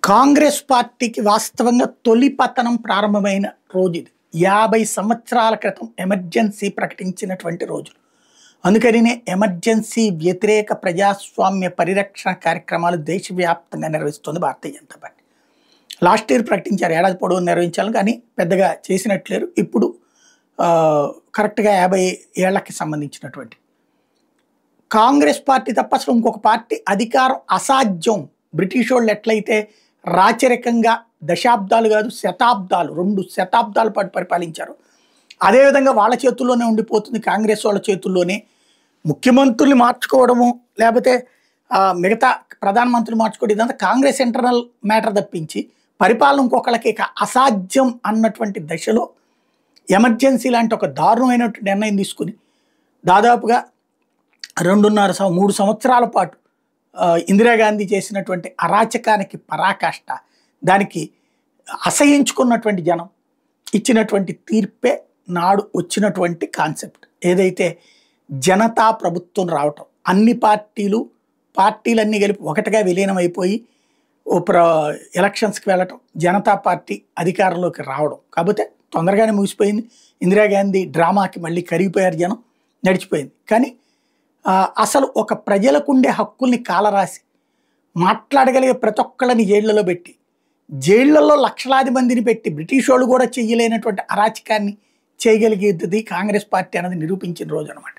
కాంగ్రెస్ పార్టీకి వాస్తవంగా తొలి పతనం ప్రారంభమైన రోజు ఇది. 50 సంవత్సరాల క్రితం ఎమర్జెన్సీ ప్రకటించినటువంటి రోజులు. అందుకనినే ఎమర్జెన్సీ వ్యతిరేక ప్రజాస్వామ్య పరిరక్షణ కార్యక్రమాలు దేశవ్యాప్తంగా నిర్వహిస్తుంది Bharatiya Janata party. Last year ప్రకటించారు, ఏడాది పొడవు నిర్వహించాలని, కానీ పెద్దగా చేసినట్లేరు. ఇప్పుడు కరెక్ట్గా 50 ఏళ్లకి సంబంధించినటువంటి కాంగ్రెస్ పార్టీ తప్ప అసలు ఇంకొక పార్టీ అధికారం అసాధ్యం. బ్రిటిష్ వాళ్ళు ఎట్లయితే రాచరికంగా దశాబ్దాలు కాదు శతాబ్దాలు 2 శతాబ్దాల పాటు పరిపాలించారు, అదేవిధంగా వాళ్ళ చేతుల్లోనే ఉండిపోతుంది. కాంగ్రెస్ వాళ్ళ చేతుల్లోనే ముఖ్యమంత్రుల్ని మార్చుకోవడము, లేకపోతే మిగతా ప్రధానమంత్రులు మార్చుకోవడం, ఇదంతా కాంగ్రెస్ ఇంటర్నల్ మ్యాటర్ తప్పించి పరిపాలన ఇంకొకళ్ళకి అసాధ్యం అన్నటువంటి దశలో ఎమర్జెన్సీ లాంటి ఒక దారుణమైనటువంటి నిర్ణయం తీసుకుని దాదాపుగా 2.5-3 సంవత్సరాల పాటు ఇందిరాగాంధీ చేసినటువంటి అరాచకానికి పరాకాష్ట, దానికి అసహించుకున్నటువంటి జనం ఇచ్చినటువంటి తీర్పే నాడు వచ్చినటువంటి కాన్సెప్ట్. ఏదైతే జనతా ప్రభుత్వం రావటం, అన్ని పార్టీలన్నీ కలిపి ఒకటిగా విలీనం అయిపోయి ఎలక్షన్స్కి వెళ్ళటం, జనతా పార్టీ అధికారంలోకి రావడం. కాకపోతే తొందరగానే ముగిసిపోయింది. ఇందిరాగాంధీ డ్రామాకి మళ్ళీ కరిగిపోయారు జనం, నడిచిపోయింది. కానీ అసలు ఒక ప్రజలకుండే హక్కుల్ని కాలరాసి మాట్లాడగలిగే ప్రతి ఒక్కళ్ళని జైళ్లలో పెట్టి, జైళ్లలో లక్షలాది మందిని పెట్టి బ్రిటిష్ వాళ్ళు కూడా చేయలేనటువంటి అరాచకాన్ని చేయగలిగేది కాంగ్రెస్ పార్టీ అన్నది నిరూపించిన రోజు అనమాట.